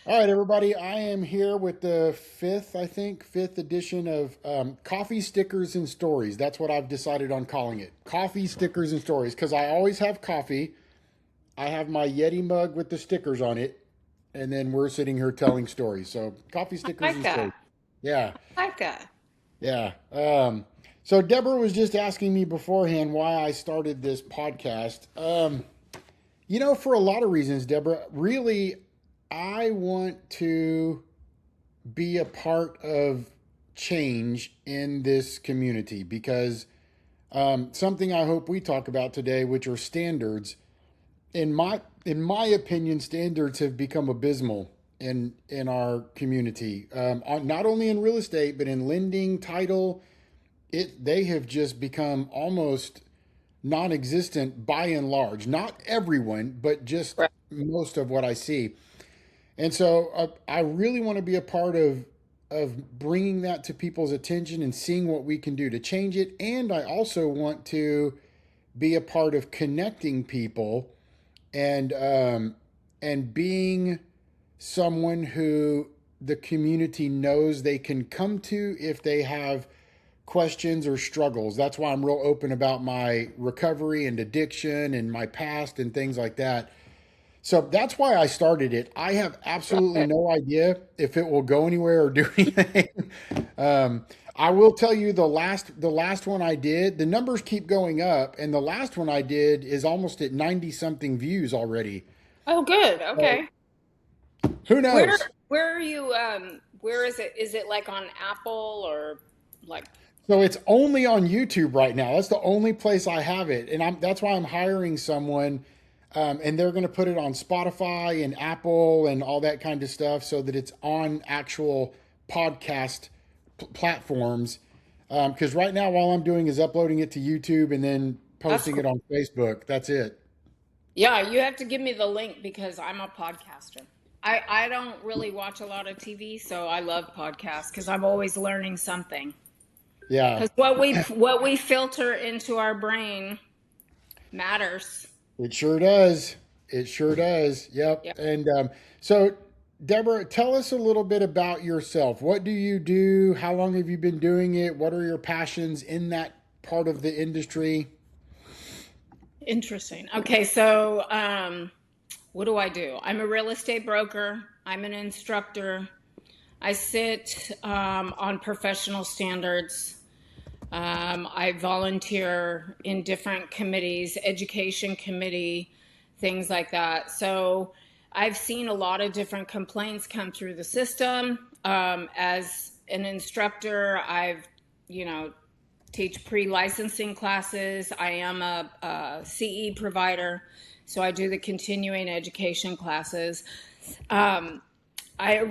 All right, everybody. I am here with the fifth edition of Coffee Stickers and Stories. That's what I've decided on calling it. Coffee Stickers and Stories, because I always have coffee. I have my Yeti mug with the stickers on it, and then we're sitting here telling stories. So, Coffee I Stickers like and that. Stories. Yeah, I like that. yeah. So Deborah was just asking me beforehand why I started this podcast. For a lot of reasons, Deborah, really, I want to be a part of change in this community because something I hope we talk about today, which are standards. In my opinion, standards have become abysmal in our community. Not only in real estate, but in lending, title. They have just become almost non-existent by and large. Not everyone, but just Right. most of what I see. And so I really want to be a part of bringing that to people's attention and seeing what we can do to change it. And I also want to be a part of connecting people and being someone who the community knows they can come to if they have questions or struggles. That's why I'm real open about my recovery and addiction and my past and things like that. So that's why I started it. I have absolutely Right. no idea if it will go anywhere or do anything. um, I will tell you the last one I did, the numbers keep going up, and the last one I did is almost at 90 something views already. Oh, good. So Okay. who Where knows? where are you where is it? Is it like on Apple or like So it's only on YouTube right now. That's the only place I have it, and that's why I'm hiring someone, and they're going to put it on Spotify and Apple and all that kind of stuff, so that it's on actual podcast platforms. Because right now, all I'm doing is uploading it to YouTube and then that's posting cool. it on Facebook. That's it. Yeah, you have to give me the link because I'm a podcaster. I don't really watch a lot of TV, so I love podcasts because I'm always learning something. Yeah, Because what we filter into our brain matters. it sure does. It sure does. Yep. Yeah. And so, Deborah, tell us a little bit about yourself. What do you do? How long have you been doing it? What are your passions in that part of the industry? Interesting. Okay, so what do I do? I'm a real estate broker. I'm an instructor. I sit on professional standards. I volunteer in different committees, education committee, things like that. So I've seen a lot of different complaints come through the system. As an instructor, I've, you know, teach pre-licensing classes. I am a CE provider, so I do the continuing education classes. Um, I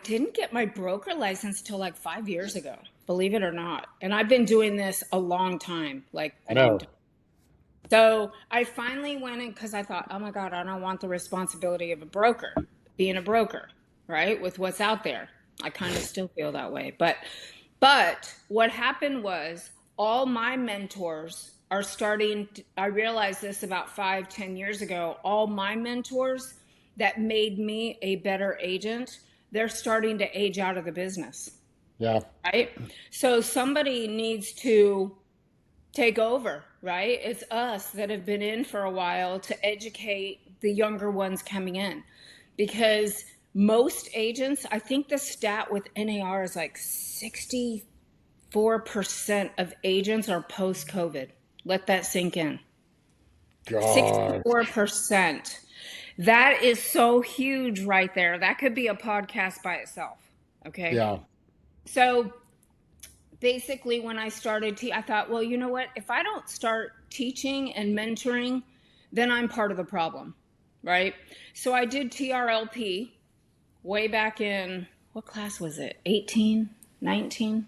didn't get my broker license till like 5 years ago, believe it or not. And I've been doing this a long time, like I long know. time. So I finally went in because I thought, oh my God, I don't want the responsibility of a broker, being a broker, right? With what's out there. I kind of still feel that way. But what happened was all my mentors are I realized this about 5, 10 years ago. All my mentors that made me a better agent, they're starting to age out of the business, Yeah. right? So somebody needs to take over, right? It's us that have been in for a while to educate the younger ones coming in because most agents, I think the stat with NAR is like 64% of agents are post COVID. Let that sink in. God. 64%. That is so huge right there. That could be a podcast by itself. Okay. Yeah. So basically, when I started, I thought, well, you know what? If I don't start teaching and mentoring, then I'm part of the problem. Right. So I did TRLP way back in, what class was it? 18, 19?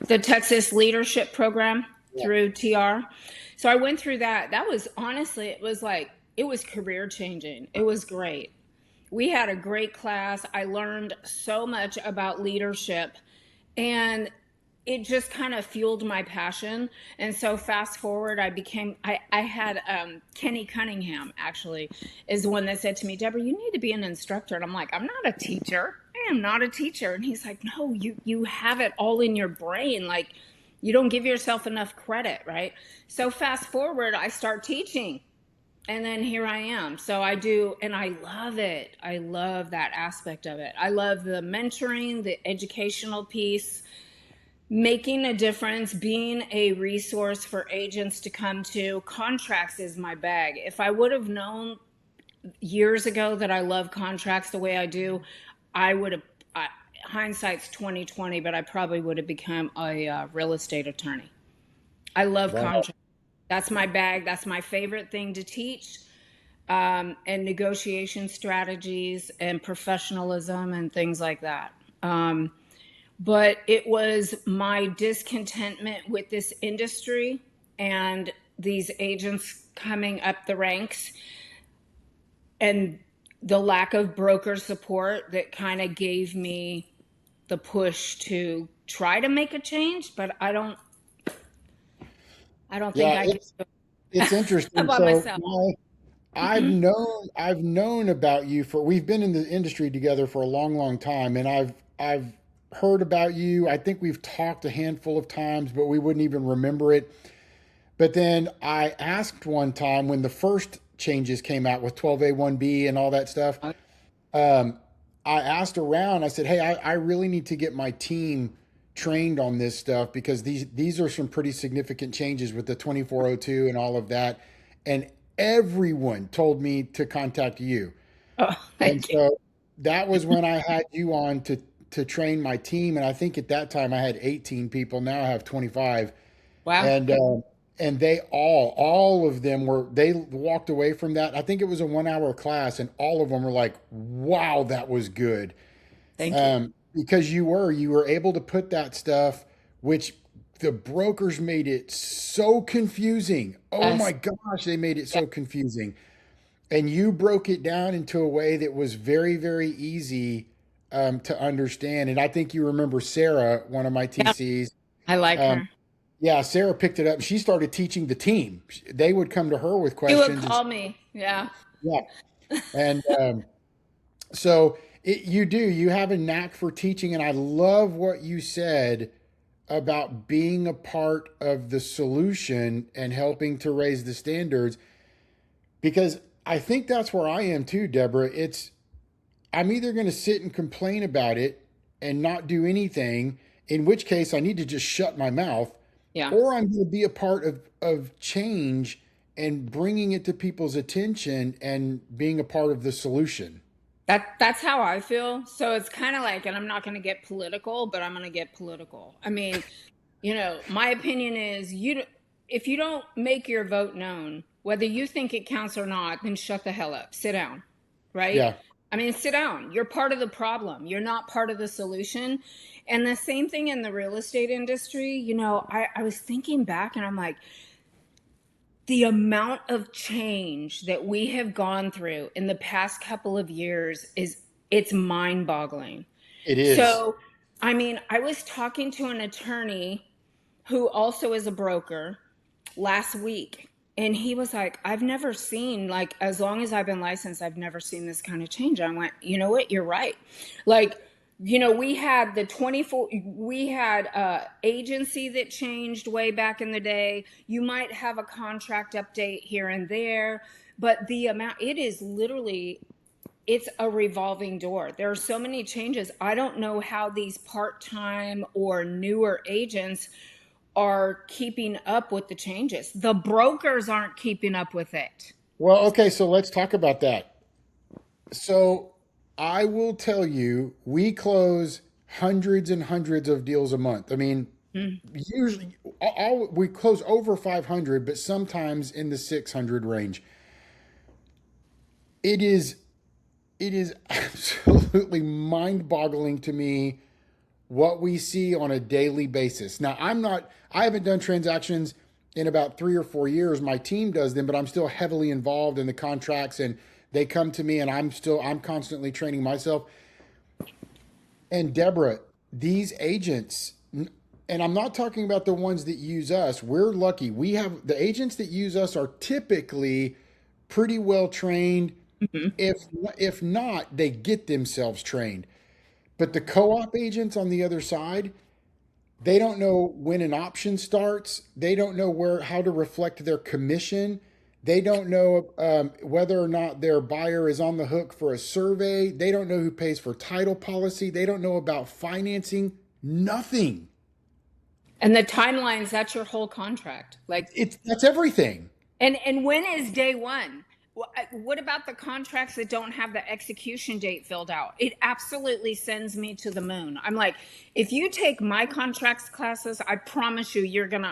The Texas Leadership Program Yeah. through TR. So I went through that. That was honestly, it was career changing. It was great. We had a great class. I learned so much about leadership. And it just kind of fueled my passion. And so fast forward, I had Kenny Cunningham actually is the one that said to me, Deborah, you need to be an instructor. And I'm like, I'm not a teacher. I am not a teacher. And he's like, no, you have it all in your brain. Like, you don't give yourself enough credit, right? So fast forward, I start teaching. And then here I am. So I do, and I love it. I love that aspect of it. I love the mentoring, the educational piece, making a difference, being a resource for agents to come to. Contracts is my bag. If I would have known years ago that I love contracts the way I do, I would have, hindsight's 2020, but I probably would have become a real estate attorney. I love Wow. contracts. That's my bag. That's my favorite thing to teach. And negotiation strategies and professionalism and things like that. But it was my discontentment with this industry and these agents coming up the ranks and the lack of broker support that kind of gave me the push to try to make a change, but I don't think Yeah, I can do it's it interesting. by So myself. I've known about you for we've been in the industry together for a long, long time, and I've heard about you. I think we've talked a handful of times, but we wouldn't even remember it. But then I asked one time when the first changes came out with 12A1B and all that stuff. Um, I asked around. I said, "Hey, I really need to get my team trained on this stuff because these are some pretty significant changes with the 2402 and all of that." And everyone told me to contact you. Oh, And thank you. so that was when I had you on to train my team. And I think at that time I had 18 people. Now I have 25. Wow. And they all of them they walked away from that. I think it was a 1 hour class, and all of them were like, "Wow, that was good." Thank you. Because you were able to put that stuff, which the brokers made it so confusing. Oh my Yes. gosh, they made it Yeah. so confusing. And you broke it down into a way that was very, very easy to understand. And I think you remember Sarah, one of my Yeah. TCs. I like Um, her. yeah, Sarah picked it up. She started teaching the team. They would come to her with She would questions, and call me. Yeah. yeah. And so you do. You have a knack for teaching, and I love what you said about being a part of the solution and helping to raise the standards, because I think that's where I am too, Deborah. I'm either going to sit and complain about it and not do anything, in which case I need to just shut my mouth, Yeah. or I'm going to be a part of change and bringing it to people's attention and being a part of the solution. That's how I feel. So it's kind of like, and I'm not going to get political, but I'm going to get political. I mean, my opinion is if you don't make your vote known, whether you think it counts or not, then shut the hell up. Sit down. Right? Yeah. I mean, sit down. You're part of the problem. You're not part of the solution. And the same thing in the real estate industry. I was thinking back and I'm like, the amount of change that we have gone through in the past couple of years it's mind-boggling. It is. So, I mean, I was talking to an attorney who also is a broker last week, and he was like, I've never seen, like, as long as I've been licensed, I've never seen this kind of change. I went, you know what? You're right. Like, we had we had agency that changed way back in the day. You might have a contract update here and there, but the amount, it's a revolving door. There are so many changes. I don't know how these part-time or newer agents are keeping up with the changes. The brokers aren't keeping up with it. Well, okay, so let's talk about that. So I will tell you, we close hundreds and hundreds of deals a month. I mean, usually we close over 500, but sometimes in the 600 range. It is it is absolutely mind-boggling to me what we see on a daily basis. Now, I haven't done transactions in about 3 or 4 years. My team does them, but I'm still heavily involved in the contracts, and they come to me, and I'm constantly training myself. And Deborah, these agents, and I'm not talking about the ones that use us. We're lucky. We have the agents that use us are typically pretty well trained. Mhm. If not, they get themselves trained. But the co-op agents on the other side, they don't know when an option starts. They don't know where how to reflect their commission. They don't know whether or not their buyer is on the hook for a survey. They don't know who pays for title policy. They don't know about financing. Nothing. And the timelines, that's your whole contract. Like, That's everything. and when is day one? What about the contracts that don't have the execution date filled out? It absolutely sends me to the moon. I'm like, if you take my contracts classes, I promise you,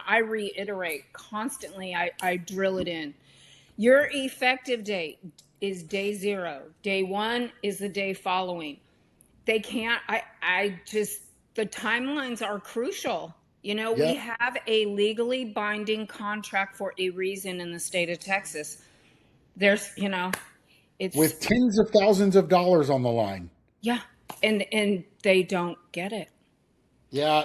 I reiterate constantly, I drill it in. Your effective date is day zero. Day one is the day following. They can't, I just, the timelines are crucial. We Yep. have a legally binding contract for a reason in the state of Texas. There's, it's, With tens of thousands of dollars on the line. yeah. And they don't get it. Yeah,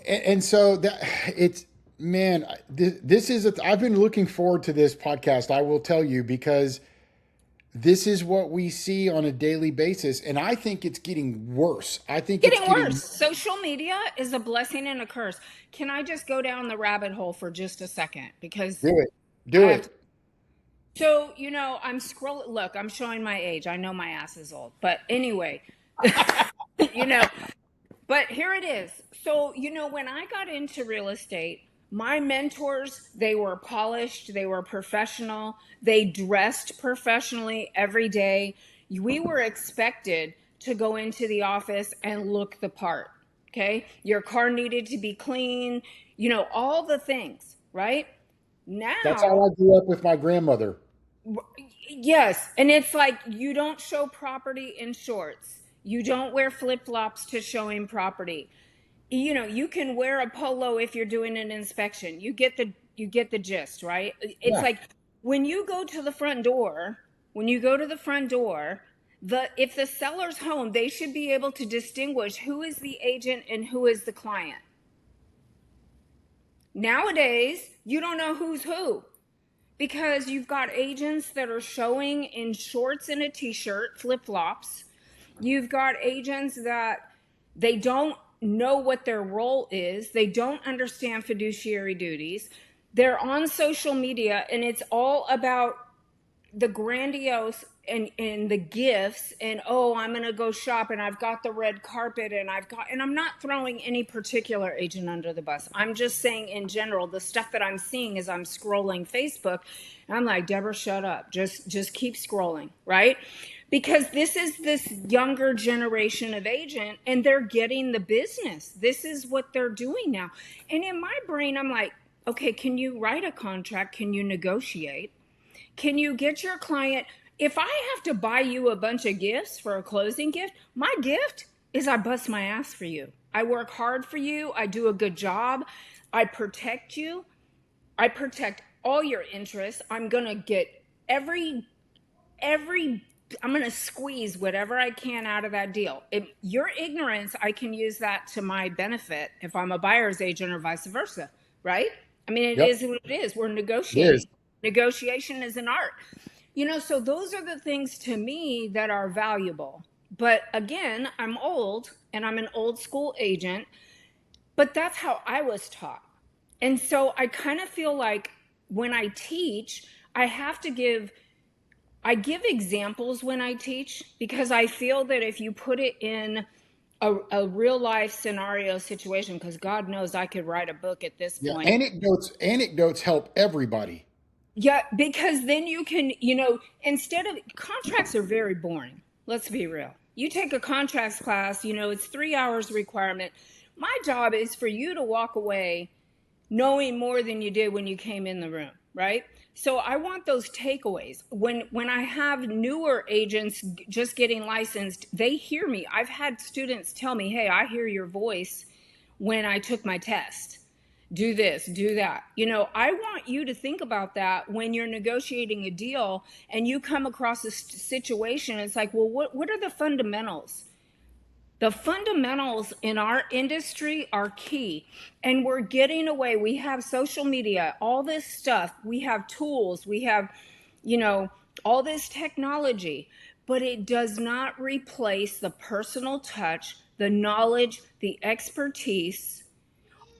and so that it's man, this is I've been looking forward to this podcast, I will tell you, because this is what we see on a daily basis, and I think it's getting worse. I think it's Getting getting worse. Social media is a blessing and a curse. Can I just go down the rabbit hole for just a second? Because do it. I Do have to. it. So, I'm scrolling. Look, I'm showing my age. I know my ass is old. But anyway, you know, but here it is. So, when I got into real estate, my mentors, they were polished, they were professional, they dressed professionally every day. We were expected to go into the office and look the part. Okay. Your car needed to be clean, all the things, right? That's Now, how I grew up with my grandmother. yes, and it's like you don't show property in shorts. You don't wear flip-flops to showing property. You can wear a polo if you're doing an inspection. You get the gist, right? It's Yeah. like when you go to the front door, if the seller's home, they should be able to distinguish who is the agent and who is the client. Nowadays, you don't know who's who, because you've got agents that are showing in shorts and a t-shirt, flip-flops. You've got agents that they don't know what their role is. They don't understand fiduciary duties. They're on social media, and it's all about the grandiose and the gifts, and oh, I'm going to go shop, and I've got the red carpet, and I'm not throwing any particular agent under the bus. I'm just saying in general, the stuff that I'm seeing as I'm scrolling Facebook, and I'm like, Deborah, shut up. Just keep scrolling, right? Because this is this younger generation of agent, and they're getting the business. This is what they're doing now. And in my brain, I'm like, okay, can you write a contract? Can you negotiate? Can you get your client? If I have to buy you a bunch of gifts for a closing gift, my gift is I bust my ass for you. I work hard for you. I do a good job. I protect you. I protect all your interests. I'm going to get I'm going to squeeze whatever I can out of that deal. If your ignorance, I can use that to my benefit if I'm a buyer's agent or vice versa, right? I mean, it Yep. is what it is. We're It is. negotiating. Negotiation is an art. So those are the things to me that are valuable. But again, I'm old and I'm an old school agent, but that's how I was taught. And so I kind of feel like when I teach, I give examples when I teach, because I feel that if you put it in a real life scenario situation, because God knows I could write a book at this Yeah. point. Anecdotes help everybody. Yeah, because then you can, instead of contracts are very boring. Let's be real. You take a contracts class, it's 3 hours requirement. My job is for you to walk away knowing more than you did when you came in the room, right? So I want those takeaways. When I have newer agents just getting licensed, they hear me. I've had students tell me, "Hey, I hear your voice when I took my test. Do this, do that." I want you to think about that when you're negotiating a deal and you come across a situation. It's like, well, what are the fundamentals? The fundamentals in our industry are key, and we're getting away. We have social media, all this stuff. We have tools. We have, you know, all this technology, but it does not replace the personal touch, the knowledge, the expertise,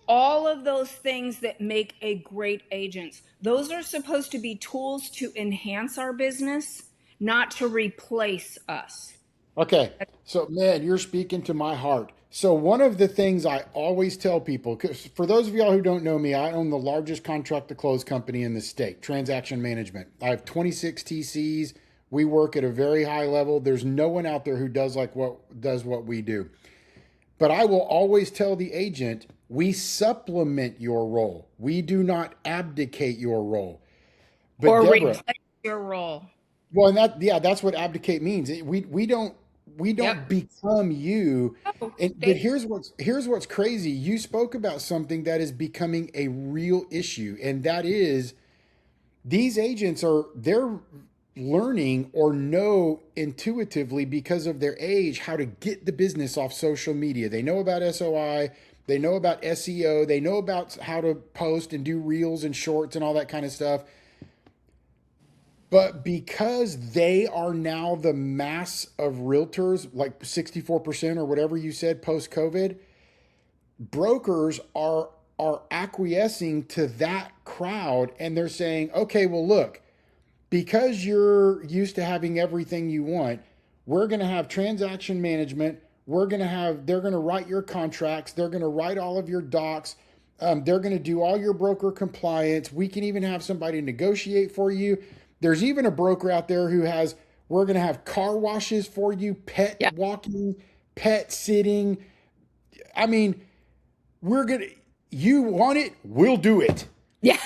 all of those things that make a great agent. Those are supposed to be tools to enhance our business, not to replace us. Okay. So, man, you're speaking to my heart. So, one of the things I always tell people, 'cause for those of y'all who don't know me, I own the largest contract to close company in the state, transaction management. I have 26 TCs. We work at a very high level. There's no one out there who does what we do. But I will always tell the agent, we supplement your role. We do not abdicate your role. But Or Deborah, replace your role. well, and that's what abdicate means. We don't Yep. become you. Oh, But here's what's crazy. You spoke about something that is becoming a real issue, and that is these agents they're learning or know intuitively because of their age how to get the business off social media. They know about SOI, they know about SEO, they know about how to post and do reels and shorts and all that kind of stuff. But because they are now the mass of realtors, like 64% or whatever you said post COVID, brokers are acquiescing to that crowd, and they're saying, okay, well, look, because you're used to having everything you want, we're going to have transaction management. They're going to write your contracts. They're going to write all of your docs. They're going to do all your broker compliance. We can even have somebody negotiate for you. There's even a broker out there we're going to have car washes for you, pet yeah. walking, pet sitting. I mean, you want it, we'll do it. Yeah.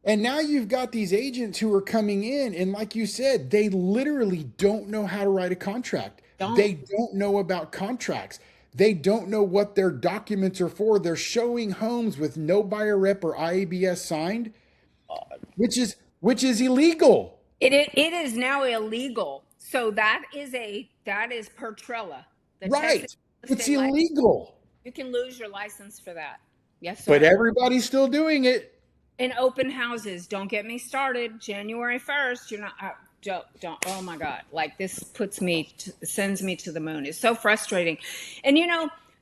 And now you've got these agents who are coming in, and like you said, they literally don't know how to write a contract. Don't. They don't know about contracts. They don't know what their documents are for. They're showing homes with no buyer rep or IABS signed, which is illegal. It is now illegal. So that is per Trella. The Texas Right. It's state license. illegal. You can lose your license for that. Yes, But sir. everybody's still doing it. In open houses, don't get me started. January 1st, you're not. Don't. Oh my God! Like this sends me to the moon. It's so frustrating, and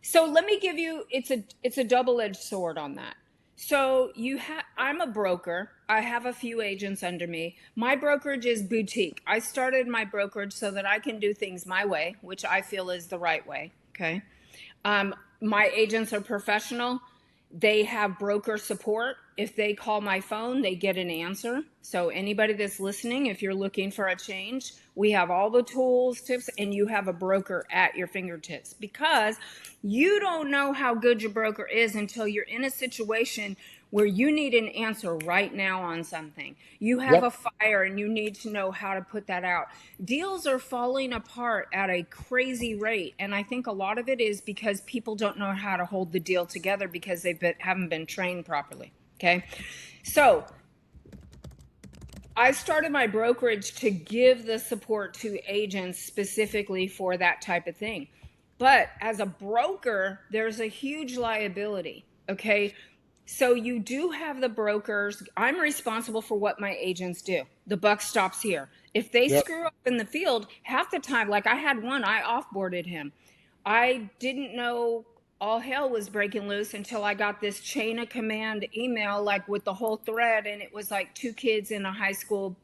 So let me give you. It's a double-edged sword on that. So I'm a broker. I have a few agents under me. My brokerage is boutique. I started my brokerage so that I can do things my way, which I feel is the right way. Okay. My agents are professional. They have broker support. If they call my phone, they get an answer. So anybody that's listening, if you're looking for a change, we have all the tools, tips, and you have a broker at your fingertips, because you don't know how good your broker is until you're in a situation where you need an answer right now on something. You have a Yep. fire and you need to know how to put that out. Deals are falling apart at a crazy rate. And I think a lot of it is because people don't know how to hold the deal together because haven't been trained properly. Okay. So I started my brokerage to give the support to agents specifically for that type of thing. But as a broker, there's a huge liability. Okay. So you do have the brokers. I'm responsible for what my agents do. The buck stops here. If they Yep. screw up in the field, half the time, like I had one, I offboarded him. I didn't know all hell was breaking loose until I got this chain of command email, like with the whole thread, and it was like 2 kids in a high school,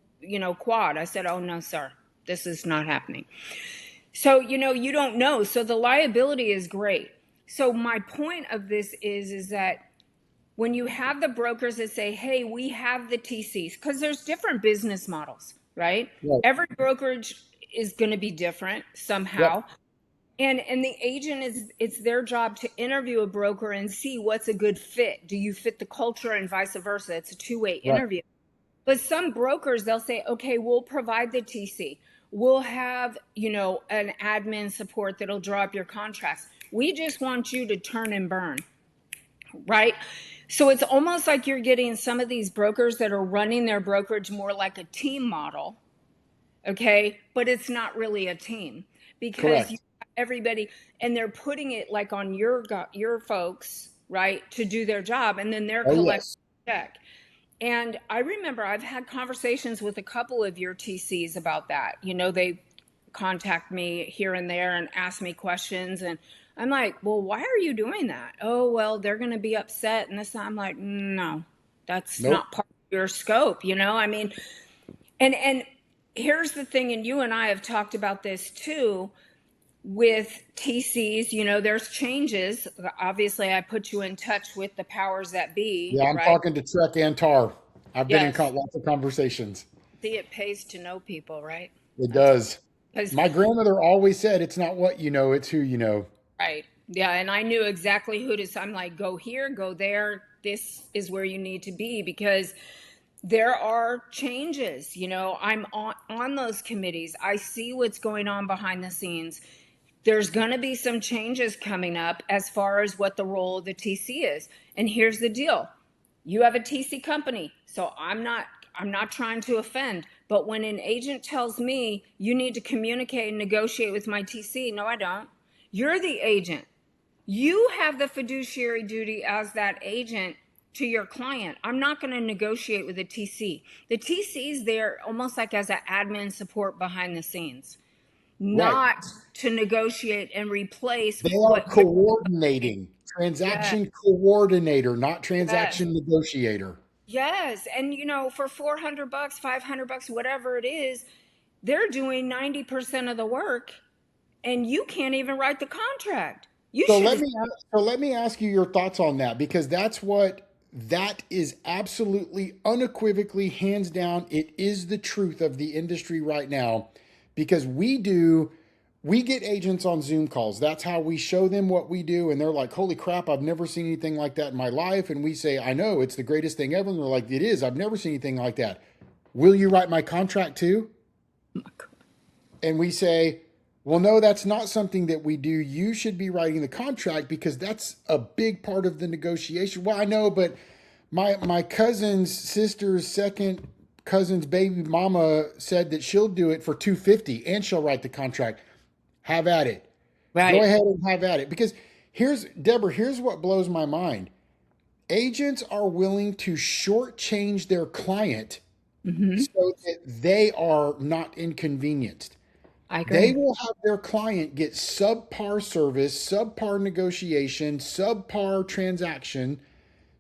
quad. I said, "Oh no, sir, this is not happening." So, you don't know. So the liability is great. So my point of this is that when you have the brokers that say, hey, we have the TCs, because there's different business models, right? Right. Every brokerage is going to be different Yep. somehow. And the agent it's their job to interview a broker and see what's a good fit. Do you fit the culture, and vice versa? It's a two-way Right. interview. But some brokers, they'll say, okay, we'll provide the TC. We'll have, an admin support that'll draw up your contracts. We just want you to turn and burn, right? So it's almost like you're getting some of these brokers that are running their brokerage more like a team model, okay? But it's not really a team, because you Correct. everybody, and they're putting it like on your folks, right, to do their job, and then they're Oh, collecting yes. a check. And I remember I've had conversations with a couple of your TCs about that. They contact me here and there and ask me questions, and I'm like, well, why are you doing that? Oh, well, they're going to be upset and this. I'm like, no, that's Nope. not part of your scope. I mean, and here's the thing, and you and I have talked about this too with TCs. There's changes. Obviously, I put you in touch with the powers that be, Yeah, I'm right? talking to TREC and TAR. I've been in Yes. lots of conversations. See, it pays to know people, right? It That's does. because, My grandmother always said, it's not what you know, it's who you know. right. Yeah. And I knew exactly who to, so I'm like, go here, go there. This is where you need to be, because there are changes. I'm on those committees. I see what's going on behind the scenes. There's going to be some changes coming up as far as what the role of the TC is. And here's the deal. You have a TC company, so I'm not trying to offend, but when an agent tells me you need to communicate and negotiate with my TC, no, I don't. You're the agent. You have the fiduciary duty as that agent to your client. I'm not going to negotiate with the TC. The TC is there almost like as an admin support behind the scenes, Right. not to negotiate and replace They are what you're doing. coordinating. Yes, Transaction coordinator, not yes. transaction negotiator. Yes, and for $400, $500, whatever it is, they're doing 90% of the work, and you can't even write the contract. You So should let have. me ask you your thoughts on that, because that is absolutely unequivocally, hands down, it is the truth of the industry right now, because we get agents on Zoom calls. That's how we show them what we do, and they're like, "Holy crap, I've never seen anything like that in my life." And we say, "I know, it's the greatest thing ever." And they're like, "It is. I've never seen anything like that. Will you write my contract too?" And we say, well, no, that's not something that we do. You should be writing the contract, because that's a big part of the negotiation. Well, I know, but my cousin's sister's second cousin's baby mama said that she'll do it for 250 and she'll write the contract. Have at it. Go Right. ahead and have at it. Because here's what blows my mind. Agents are willing to shortchange their client Hmm. so that they are not inconvenienced. I They agree. will have their client get subpar service, subpar negotiation, subpar transaction,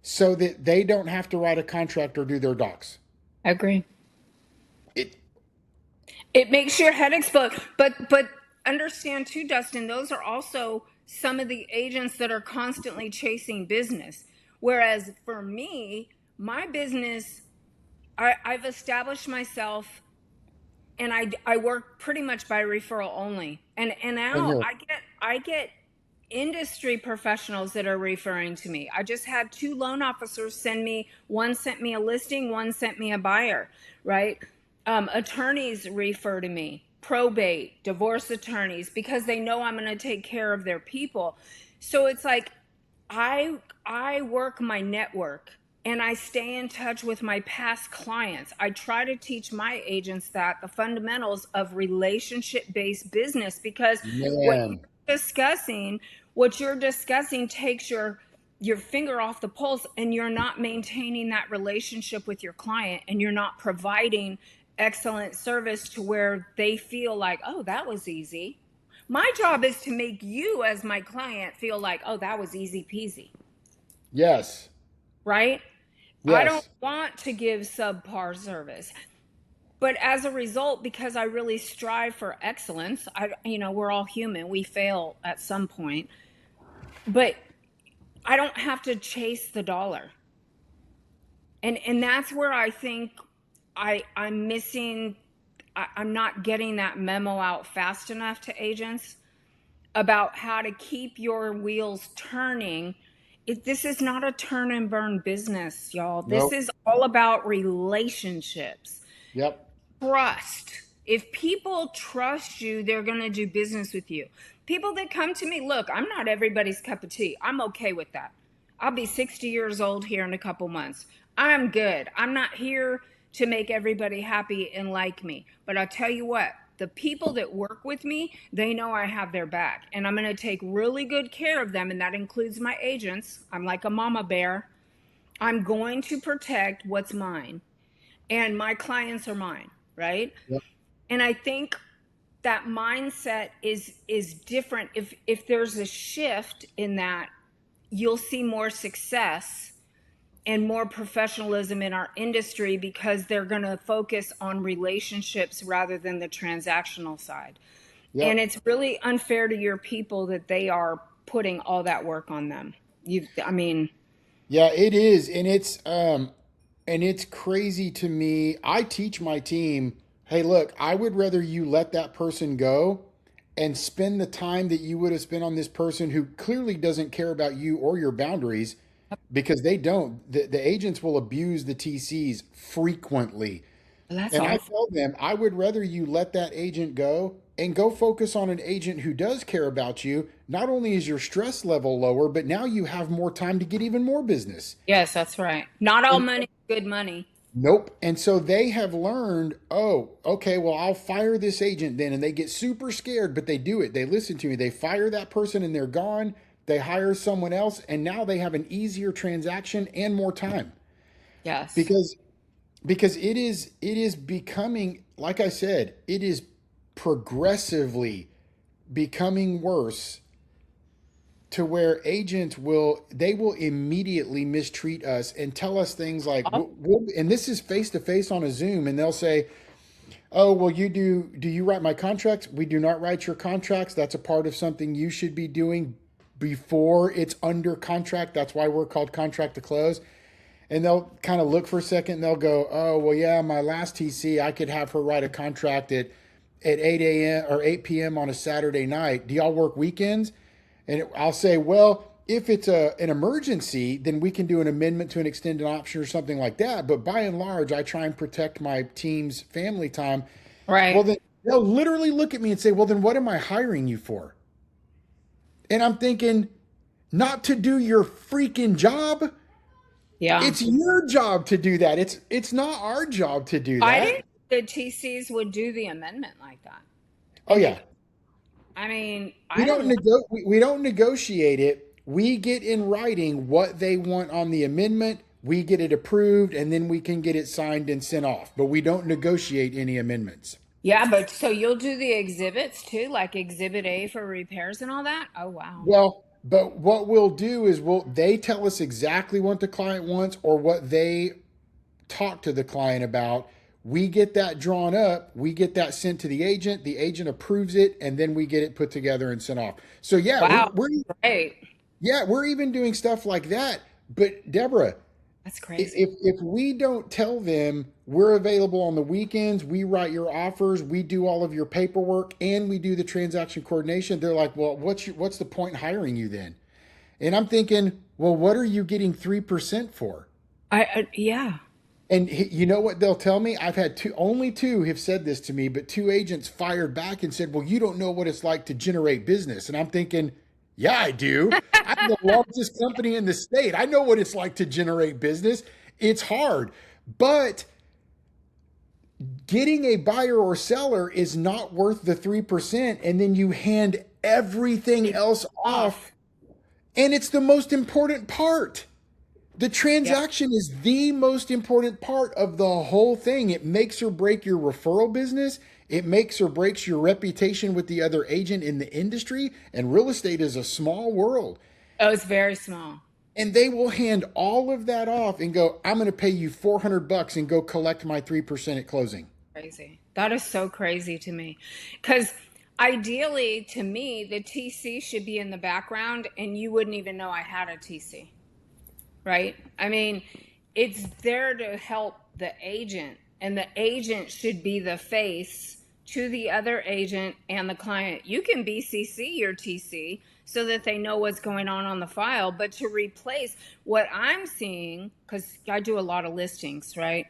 so that they don't have to write a contract or do their docs. I agree. It, It makes your head explode. But understand too, Dustin, those are also some of the agents that are constantly chasing business. Whereas for me, my business, I've established myself, and I work pretty much by referral only. And and now here, I get industry professionals that are referring to me. I just had two loan officers send me, one sent me a listing, one sent me a buyer, right? Attorneys refer to me, probate, divorce attorneys, because they know I'm going to take care of their people. So it's like I work my network, and I stay in touch with my past clients. I try to teach my agents that the fundamentals of relationship based business, because what man, you're discussing, what you're discussing takes your finger off the pulse, and you're not maintaining that relationship with your client, and you're not providing excellent service to where they feel like, oh, that was easy. My job is to make you as my client feel like, oh, that was easy peasy, yes, right? I don't yes, want to give subpar service. But as a result, because I really strive for excellence, we're all human. We fail at some point. But I don't have to chase the dollar. And that's where I think I'm missing. I'm not getting that memo out fast enough to agents about how to keep your wheels turning. This is not a turn and burn business, y'all. This nope, is all about relationships. yep, Trust. If people trust you, they're going to do business with you. People that come to me, look, I'm not everybody's cup of tea. I'm okay with that. I'll be 60 years old here in a couple months. I'm good. I'm not here to make everybody happy and like me. But I'll tell you what, the people that work with me, they know I have their back, and I'm going to take really good care of them. And that includes my agents. I'm like a mama bear. I'm going to protect what's mine, and my clients are mine, right? Yep. And I think that mindset is different. If there's a shift in that, you'll see more success and more professionalism in our industry, because they're going to focus on relationships rather than the transactional side. And Yep. it's really unfair to your people that they are putting all that work on them. I mean, Yeah, it is. And it's crazy to me. I teach my team, hey, look, I would rather you let that person go and spend the time that you would have spent on this person who clearly doesn't care about you or your boundaries, because they don't. The agents will abuse the TCs frequently. that's And I awful. tell them, I would rather you let that agent go and go focus on an agent who does care about you. Not only is your stress level lower, but now you have more time to get even more business. Yes, that's right. Not all And money is good money. nope. And so they have learned, oh, okay, well, I'll fire this agent then. And they get super scared, but they do it. They listen to me. They fire that person and they're gone. They hire someone else. And now they have an easier transaction and more time, Yes. because it is becoming, like I said, it is progressively becoming worse, to where agents will immediately mistreat us and tell us things like, and this is face to face on a Zoom, and they'll say, oh, well, do you write my contracts? We do not write your contracts. That's a part of something you should be doing before it's under contract. That's why we're called contract to close. And they'll kind of look for a second and they'll go, oh, well, yeah, my last TC, I could have her write a contract at 8 a.m. or 8 p.m. on a Saturday night. Do y'all work weekends? And I'll say, well, if it's an emergency, then we can do an amendment to an extended option or something like that. But by and large, I try and protect my team's family time. Well, Right. then they'll literally look at me and say, well, then what am I hiring you for? And I'm thinking, not to do your freaking job. Yeah. It's your job to do that. It's not our job to do I that. didn't think the TCs would do the amendment like that. Oh And they, yeah. I mean, We I don't don't like, nego- we don't negotiate it. We get in writing what they want on the amendment. We get it approved, and then we can get it signed and sent off. But we don't negotiate any amendments. yeah, but so you'll do the exhibits too, like Exhibit A for repairs and all that? Oh, wow. Well, but what we'll do is they tell us exactly what the client wants or what they talk to the client about. We get that drawn up, we get that sent to the agent approves it, and then we get it put together and sent off. So yeah, we're, Wow. we're Great. yeah, we're even doing stuff like that. But Deborah, That's crazy. if we don't tell them we're available on the weekends, we write your offers, we do all of your paperwork, and we do the transaction coordination, they're like, well, what's the point in hiring you then? And I'm thinking, well, what are you getting 3% for? Yeah. And you know what they'll tell me? I've had only two have said this to me, but two agents fired back and said, well, you don't know what it's like to generate business. And I'm thinking, yeah, I do. I'm the largest company in the state. I know what it's like to generate business. It's hard. But getting a buyer or seller is not worth the 3%. And then you hand everything It's else off. off. And it's the most important part. The Yeah. transaction is the most important part of the whole thing. It makes or break your referral business. It makes or breaks your reputation with the other agent in the industry. And real estate is a small world. Oh, it's very small. And they will hand all of that off and go, I'm going to pay you $400 and go collect my 3% at closing. Crazy. That is so crazy to me. Because ideally, to me, the TC should be in the background and you wouldn't even know I had a TC. Right? I mean, it's there to help the agent, and the agent should be the face to the other agent and the client. You can BCC your TC so that they know what's going on the file, but to replace what I'm seeing, because I do a lot of listings, right?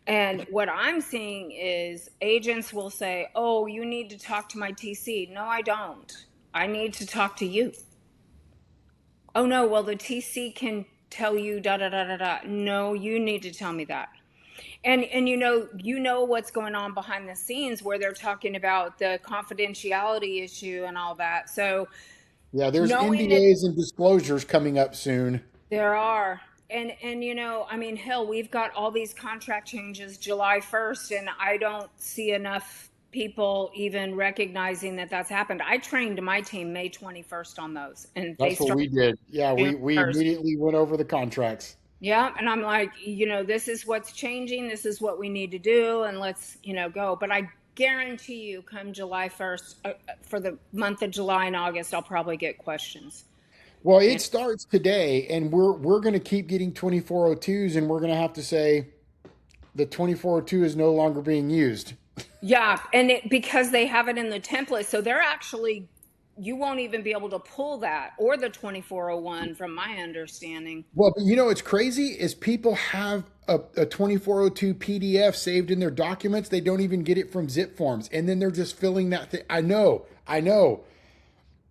And what I'm seeing is agents will say, oh, you need to talk to my TC. No, I don't. I need to talk to you. Oh no, well the TC can tell you da da da da da. No, you need to tell me that. And you know what's going on behind the scenes where they're talking about the confidentiality issue and all that. So Yeah, there's knowing that NDAs and disclosures coming up soon. there are, and I mean, hell, we've got all these contract changes July 1st, and I don't see enough people even recognizing that that's happened. I trained my team May 21st on those, and they That's what we started did. Yeah, June we 1st. immediately went over the contracts. Yeah, and I'm like, this is what's changing. This is what we need to do, and let's, go. But I guarantee you, come July 1st, for the month of July and August, I'll probably get questions. Well, And it starts today, and we're going to keep getting 2402s, and we're going to have to say the 2402 is no longer being used. yeah, because they have it in the template, so they're actually, you won't even be able to pull that or the 2401, from my understanding. Well, but it's crazy is people have a 2402 PDF saved in their documents. They don't even get it from zip forms, and then they're just filling that thing. I know.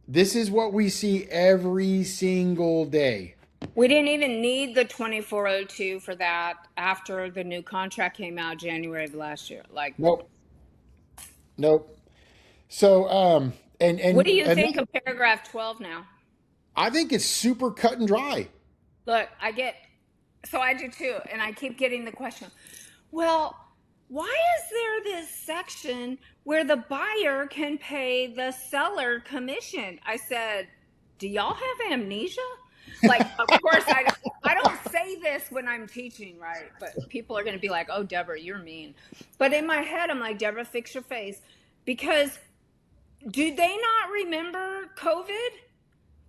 This is what we see every single day. We didn't even need the 2402 for that after the new contract came out January of last year. Like, Nope, nope. So, and what do and you and think of paragraph 12 now? I think it's super cut and dry. Look, so I do too, and I keep getting the question, well, why is there this section where the buyer can pay the seller commission? I said, do y'all have amnesia? Like, of course, I don't say this when I'm teaching, right? But people are going to be like, oh, Deborah, you're mean. But in my head, I'm like, Deborah, fix your face. Because do they not remember COVID?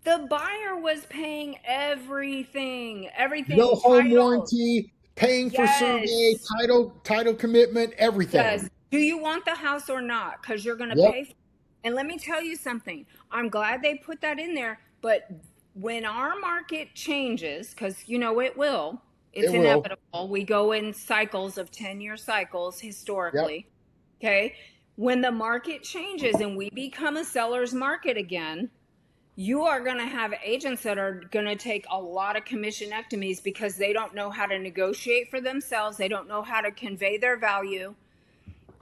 The buyer was paying everything, No home title. warranty, paying for survey, Yes. title commitment, everything. Yes. Do you want the house or not? Because you're going to Yep, pay for it. And let me tell you something. I'm glad they put that in there. But when our market changes, because it will, it's it will. inevitable. We go in cycles of 10-year cycles Yep. historically. Okay. When the market changes and we become a seller's market again, you are going to have agents that are going to take a lot of commissionectomies because they don't know how to negotiate for themselves. They don't know how to convey their value,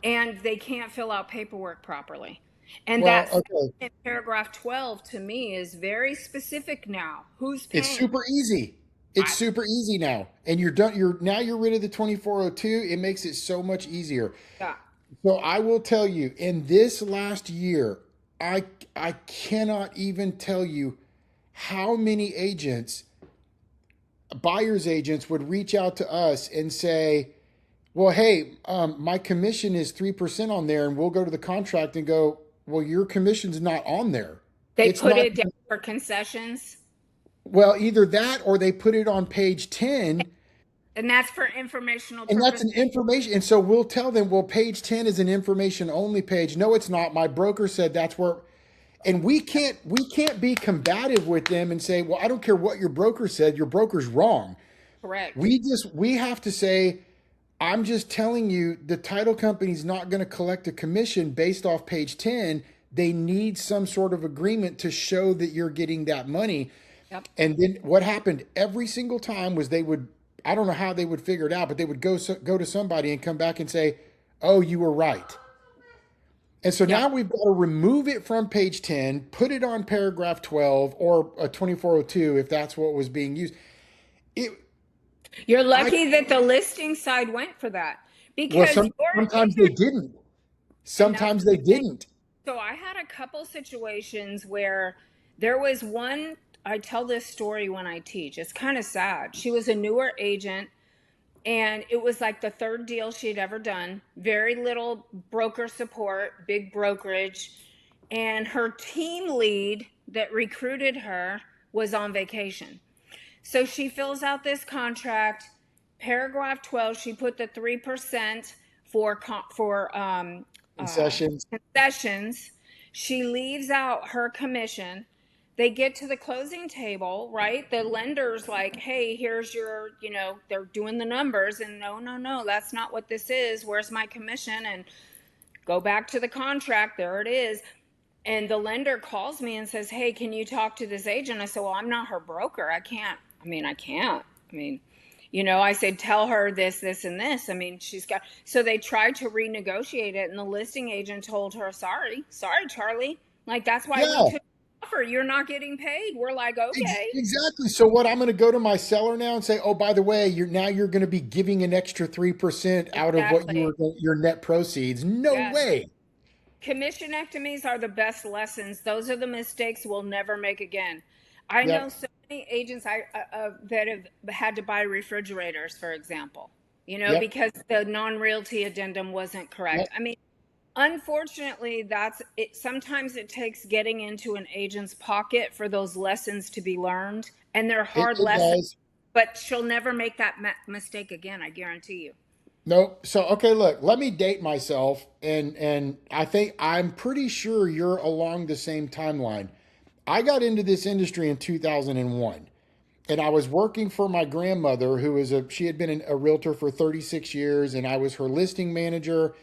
and they can't fill out paperwork properly. And Well, that okay. in paragraph 12 to me is very specific now. Who's It's paying? super easy. It's I, super easy now. And you're done. You're rid of the 2402. It makes it so much easier. yeah. So I will tell you, in this last year, I I cannot even tell you how many buyers agents would reach out to us and say, well, hey, my commission is 3% on there, and we'll go to the contract and go, well, your commission's not on there. They It's put not. it down for concessions, Well, either that or they put it on page 10, and that's for informational and that's purposes. an information. And so we'll tell them, well, page 10 is an information only page. No, it's not. My broker said that's where, and we can't be combative with them and say, well, I don't care what your broker said, your broker's wrong. Correct. We have to say, I'm just telling you the title company's not going to collect a commission based off page 10. They need some sort of agreement to show that you're getting that money. Yep. And then what happened every single time was they would, I don't know how they would figure it out, but they would go to somebody and come back and say, oh, you were right. And so Yep. now we've got to remove it from page 10, put it on paragraph 12 or a 2402 if that's what was being used. It, You're I, lucky that the listing side went for that, well, because your sometimes they agent, didn't. and that's Sometimes they the thing. didn't. So I had a couple situations where there was one, I tell this story when I teach. It's kind of sad. She was a newer agent, and it was like the third deal she'd ever done. Very little broker support, big brokerage. And her team lead that recruited her was on vacation. So she fills out this contract. Paragraph 12, she put the 3% for Concessions. concessions. She leaves out her commission. They get to the closing table, right? The lender's like, hey, here's your, they're doing the numbers. And no, no, no, that's not what this is. Where's my commission? And go back to the contract. There it is. And the lender calls me and says, hey, can you talk to this agent? I said, well, I'm not her broker. I can't. I mean, I said, tell her this, this, and this. I mean, so they tried to renegotiate it, and the listing agent told her, sorry, Charlie. Like, that's why we Yeah, took the offer. You're not getting paid. We're like, okay. exactly. So what, I'm going to go to my seller now and say, oh, by the way, you're going to be giving an extra 3% out of what Exactly. your net proceeds. No Yes. way. Commissionectomies are the best lessons. Those are the mistakes we'll never make again. I know Yep. so many agents that have had to buy refrigerators, for example, Yep. because the non-realty addendum wasn't correct. Yep. I mean, unfortunately, that's it. Sometimes it takes getting into an agent's pocket for those lessons to be learned, and they're hard It lessons, does. but she'll never make that mistake again. I guarantee you. Nope. So okay, look, let me date myself, and I think I'm pretty sure you're along the same timeline. I got into this industry in 2001, and I was working for my grandmother, she had been a realtor for 36 years, and I was her listing manager,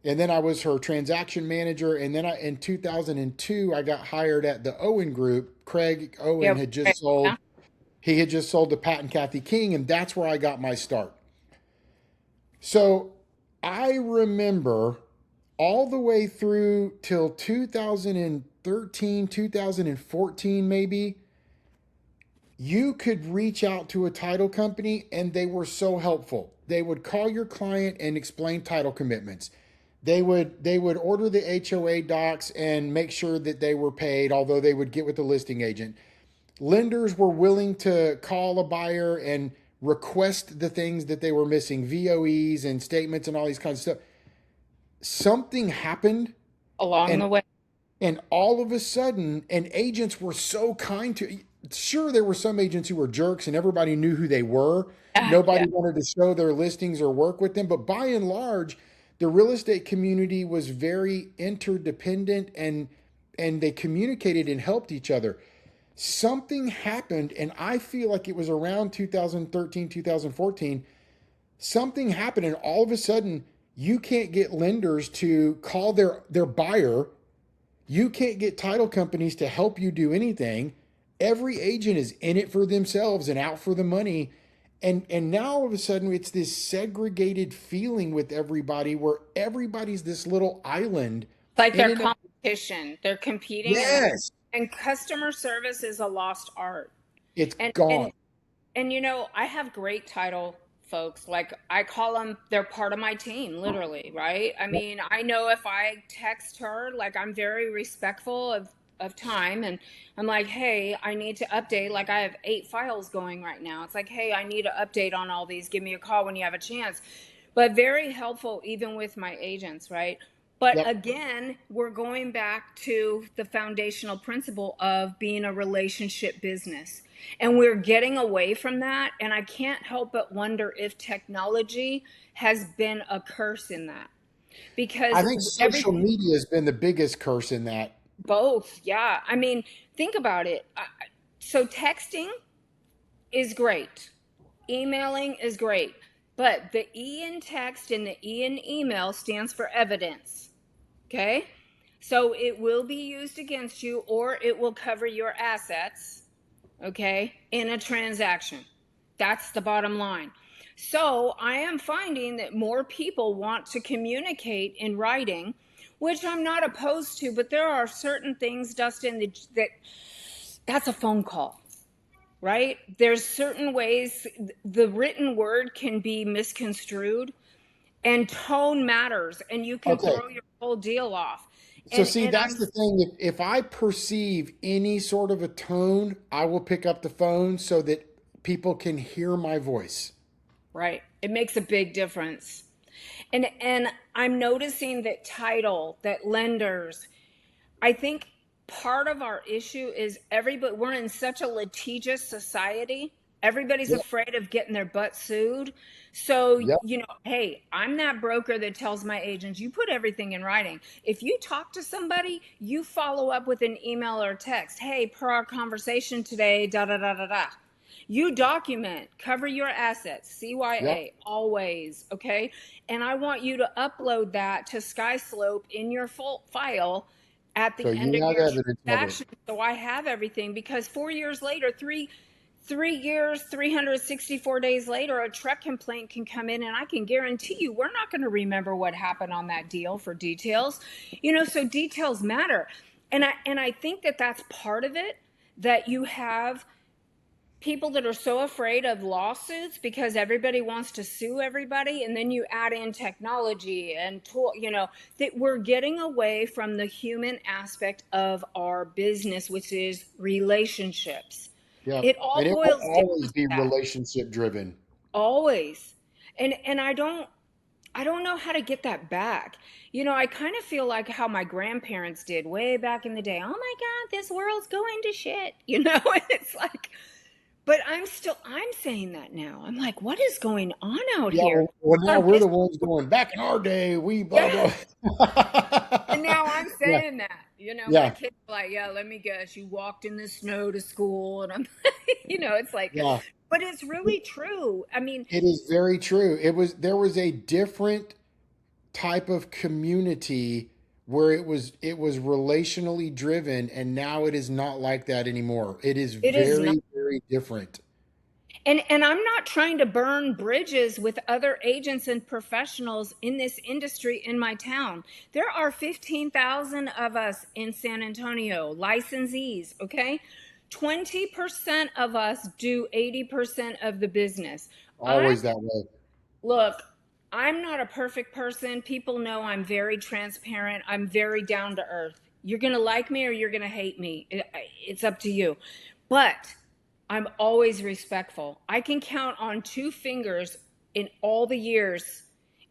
and then I was her transaction manager, and then in 2002 I got hired at the Owen Group. Craig Owen Yeah. had just sold. He had just sold to Pat and Kathy King, and that's where I got my start. So I remember all the way through till 2013, 2014, maybe, you could reach out to a title company and they were so helpful. They would call your client and explain title commitments. They would order the HOA docs and make sure that they were paid, although they would get with the listing agent. Lenders were willing to call a buyer and request the things that they were missing, VOEs and statements and all these kinds of stuff. Something happened, Along and the way. all of a sudden, and agents were so kind to. Sure, there were some agents who were jerks, and everybody knew who they were. Yeah. Nobody wanted to show their listings or work with them, but by and large, the real estate community was very interdependent, and they communicated and helped each other. Something happened, and I feel like it was around 2013, 2014. Something happened, and all of a sudden, you can't get lenders to call their buyer. You can't get title companies to help you do anything. Every agent is in it for themselves and out for the money. And now all of a sudden it's this segregated feeling with everybody, where everybody's this little island It's like in their and of. competition. They're competing, Yes, and customer service is a lost art. it's And gone. and and I have great title folks. Like, I call them, they're part of my team, literally, right? I mean, I know if I text her, like, I'm very respectful of time, and I'm like, hey, I need to update. Like, I have 8 files going right now. It's like, hey, I need to update on all these. Give me a call when you have a chance. But very helpful even with my agents, right? But Yep. again, we're going back to the foundational principle of being a relationship business. And we're getting away from that. And I can't help but wonder if technology has been a curse in that. I Because think social everything, media has been the biggest curse in that. both, yeah. I mean, think about it. So texting is great, emailing is great. But the E in text and the E in email stands for evidence. Okay? So it will be used against you, or it will cover your assets, okay, in a transaction. That's the bottom line. So I am finding that more people want to communicate in writing, which I'm not opposed to, but there are certain things, Dustin, that's a phone call, right? There's certain ways the written word can be misconstrued, and tone matters, and you can Okay. throw your whole deal off. So And see, and that's I'm the thing. If I perceive any sort of a tone, I will pick up the phone so that people can hear my voice. right. It makes a big difference. And I'm noticing that title, that lenders, I think part of our issue is everybody, we're in such a litigious society. Everybody's Yep. afraid of getting their butt sued. So, Yep. hey, I'm that broker that tells my agents, you put everything in writing. If you talk to somebody, you follow up with an email or text. Hey, per our conversation today, da da da da da. You document, cover your assets, Yep. CYA, always, okay? And I want you to upload that to SkySlope in your full file at So the end you of have your evidence of it. transaction. So I have everything, because 4 years later, 3 years, 364 days later, a TREC complaint can come in, and I can guarantee you we're not going to remember what happened on that deal for details. So details matter. And I think that that's part of it, that you have people that are so afraid of lawsuits because everybody wants to sue everybody, and then you add in technology and that we're getting away from the human aspect of our business, which is relationships. Yeah. It all And it will boils down always to be that. relationship driven. Always. And I don't know how to get that back. I kind of feel like how my grandparents did way back in the day. Oh my God, this world's going to shit. And it's like, but I'm saying that now. I'm like, what is going on out Yeah. here? Well, now Our we're the business, ones going back in our day. We blah, yes. blah. And now I'm Yeah. saying that. My Yeah. kids are like, yeah, let me guess, you walked in the snow to school. And I'm, it's like, Yeah. but it's really true. I mean, It is very true. There was a different type of community where it was relationally driven, and now it is not like that anymore. It is it is not. very, very different. And I'm not trying to burn bridges with other agents and professionals in this industry in my town. There are 15,000 of us in San Antonio, licensees, okay? 20% of us do 80% of the business. I Always that way. Look, I'm not a perfect person. People know I'm very transparent. I'm very down to earth. You're going to like me or you're going to hate me. It's up to you. But I'm always respectful. I can count on two fingers in all the years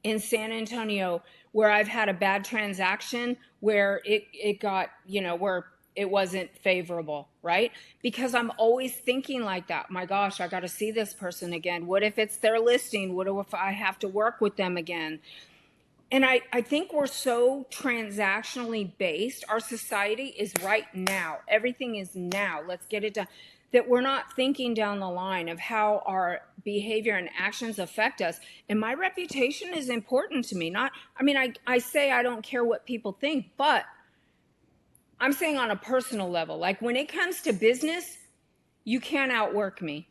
in San Antonio where I've had a bad transaction where it got, where it wasn't favorable, right? Because I'm always thinking like that. My gosh, I got to see this person again. What if it's their listing? What if I have to work with them again? And I think we're so transactionally based. Our society is right now. Everything is now. Let's get it done. That we're not thinking down the line of how our behavior and actions affect us. And my reputation is important to me. I say I don't care what people think, but I'm saying on a personal level, like when it comes to business, you can't outwork me.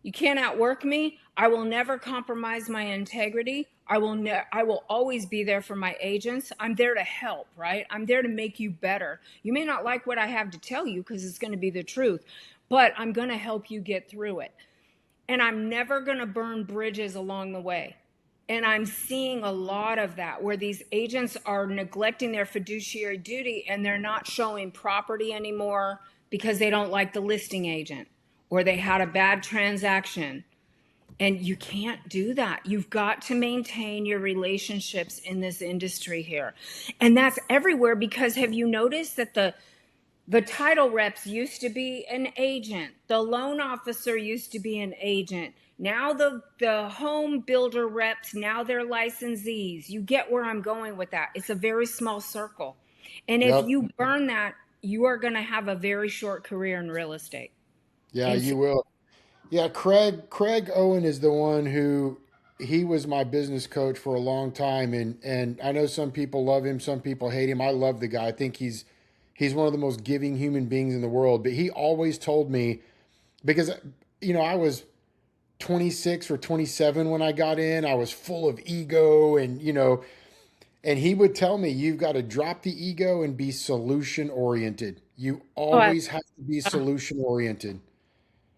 You can't outwork me. I will never compromise my integrity. I will always be there for my agents. I'm there to help, right? I'm there to make you better. You may not like what I have to tell you because it's going to be the truth, but I'm going to help you get through it. And I'm never going to burn bridges along the way. And I'm seeing a lot of that where these agents are neglecting their fiduciary duty and they're not showing property anymore because they don't like the listing agent or they had a bad transaction. And you can't do that. You've got to maintain your relationships in this industry here. And that's everywhere because have you noticed that the title reps used to be an agent. The loan officer used to be an agent. Now the home builder reps, now they're licensees. You get where I'm going with that. It's a very small circle. And if Yep. you burn that, you are going to have a very short career in real estate. Yeah, And so, you will. Yeah, Craig Owen is the one who he was my business coach for a long time, and I know some people love him, some people hate him. I love the guy. I think he's one of the most giving human beings in the world. But he always told me because I was 26 or 27 when I got in. I was full of ego and he would tell me you've got to drop the ego and be solution oriented. You oh, always have to be solution oriented.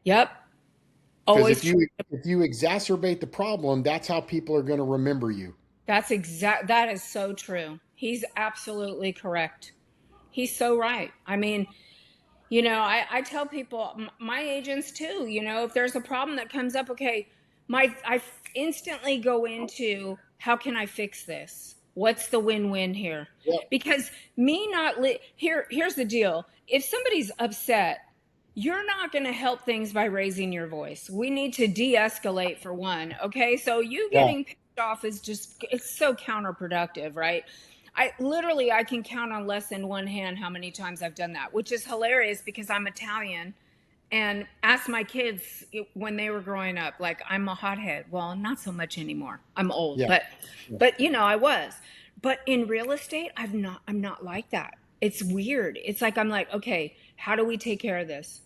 yep. Because Always try. if you exacerbate the problem, that's how people are going to remember you. That is so true. He's absolutely correct. He's so right. I tell people, my agents too, if there's a problem that comes up, okay, I instantly go into how can I fix this? What's the win-win here? Yep. Because me not here's the deal. If somebody's upset, you're not going to help things by raising your voice. We need to de-escalate for one. Okay. So you Yeah. getting pissed off is it's so counterproductive, right? I can count on less than one hand how many times I've done that, which is hilarious because I'm Italian and asked my kids when they were growing up, like I'm a hothead. Well, not so much anymore. I'm old, Yeah. but I was. But in real estate, I'm not like that. It's weird. It's like I'm like, okay, how do we take care of this?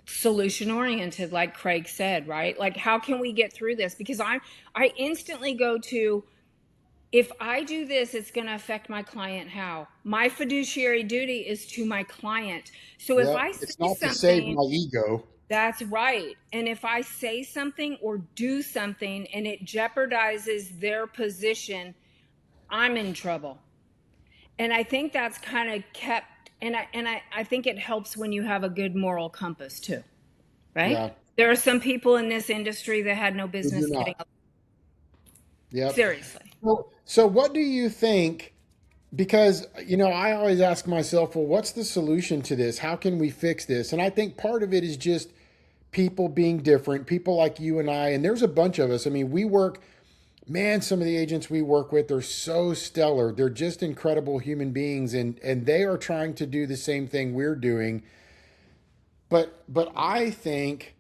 solution oriented, like Craig said, right? Like, how can we get through this? Because I instantly go to, if I do this, it's going to affect my client. How? My fiduciary duty is to my client. So if Yep. I It's say not to save something, my ego. that's right. And if I say something or do something and it jeopardizes their position, I'm in trouble. And I think that's kind of kept, I think it helps when you have a good moral compass too, right? Yeah. There are some people in this industry that had no We do business getting not. up. Yep. Seriously. So what do you think? Because, I always ask myself, well, what's the solution to this? How can we fix this? And I think part of it is just people being different, people like you and I, and there's a bunch of us. I mean, man, some of the agents we work with are so stellar. They're just incredible human beings, and they are trying to do the same thing we're doing. But I think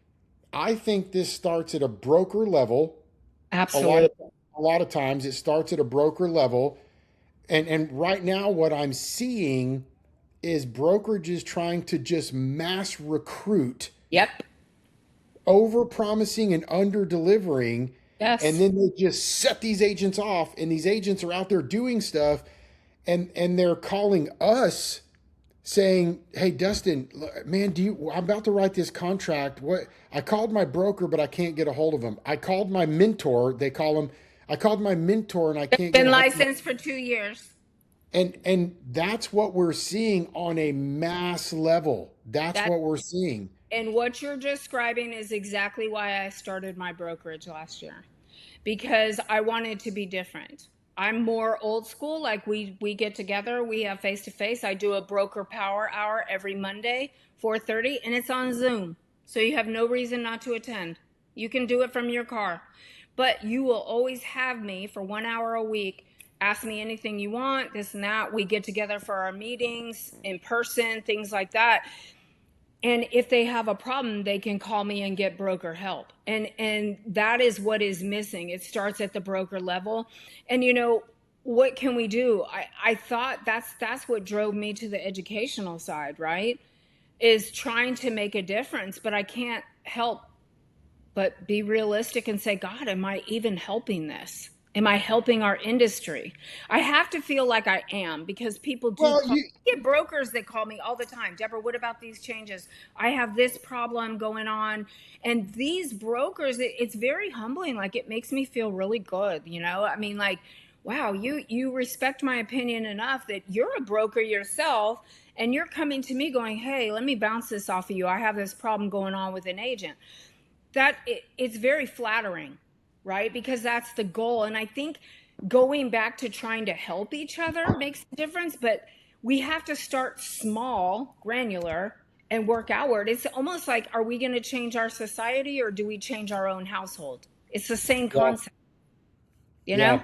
this starts at a broker level. A lot Absolutely. of a lot of times it starts at a broker level. And right now what I'm seeing is brokerages trying to just mass recruit, Yep. over promising and under delivering, and Yes. then they just set these agents off, and these agents are out there doing stuff, and they're calling us saying, "Hey, Dustin, man, I'm about to write this contract. What? I called my broker, but I can't get a hold of him. I called my mentor. They call him. I called my mentor, and I can't get Been a hold of him." licensed for 2 years. And that's what we're seeing on a mass level. That's That what we're seeing. and what you're describing is exactly why I started my brokerage last year. Because I wanted to be different. I'm more old school, like we get together, we have face to face. I do a broker power hour every Monday, 4:30, and it's on Zoom. So you have no reason not to attend. You can do it from your car. But you will always have me for 1 hour a week. Ask me anything you want, this and that. We get together for our meetings in person, things like that. And if they have a problem, they can call me and get broker help. And that is what is missing. It starts at the broker level. And what can we do? I thought that's what drove me to the educational side, right? Is trying to make a difference, but I can't help but be realistic and say, God, am I even helping this? Am I helping our industry? I have to feel like I am, because people do Well, call. I get brokers that call me all the time. Deborah, what about these changes? I have this problem going on. And these brokers, it's very humbling. Like, it makes me feel really good. I mean, like, wow, you respect my opinion enough that you're a broker yourself, and you're coming to me going, hey, let me bounce this off of you. I have this problem going on with an agent. It's very flattering, right? Because that's the goal. And I think going back to trying to help each other makes a difference, but we have to start small, granular, and work outward. It's almost like, are we going to change our society, or do we change our own household? It's the same yeah, concept, you yeah, know?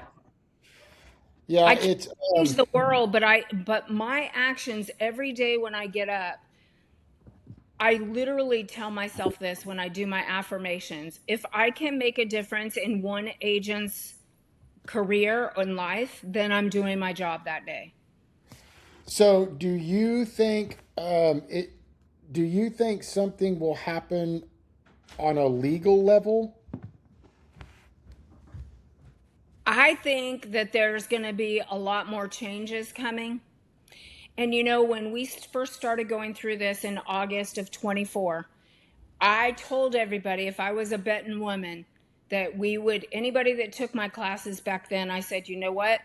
yeah. I can't change the world, but my actions every day when I get up, I literally tell myself this when I do my affirmations. If I can make a difference in one agent's career and life, then I'm doing my job that day. So, do you think it? Do you think something will happen on a legal level? I think that there's going to be a lot more changes coming. And when we first started going through this in August of 24, I told everybody, if I was a betting woman, that anybody that took my classes back then, I said, you know what?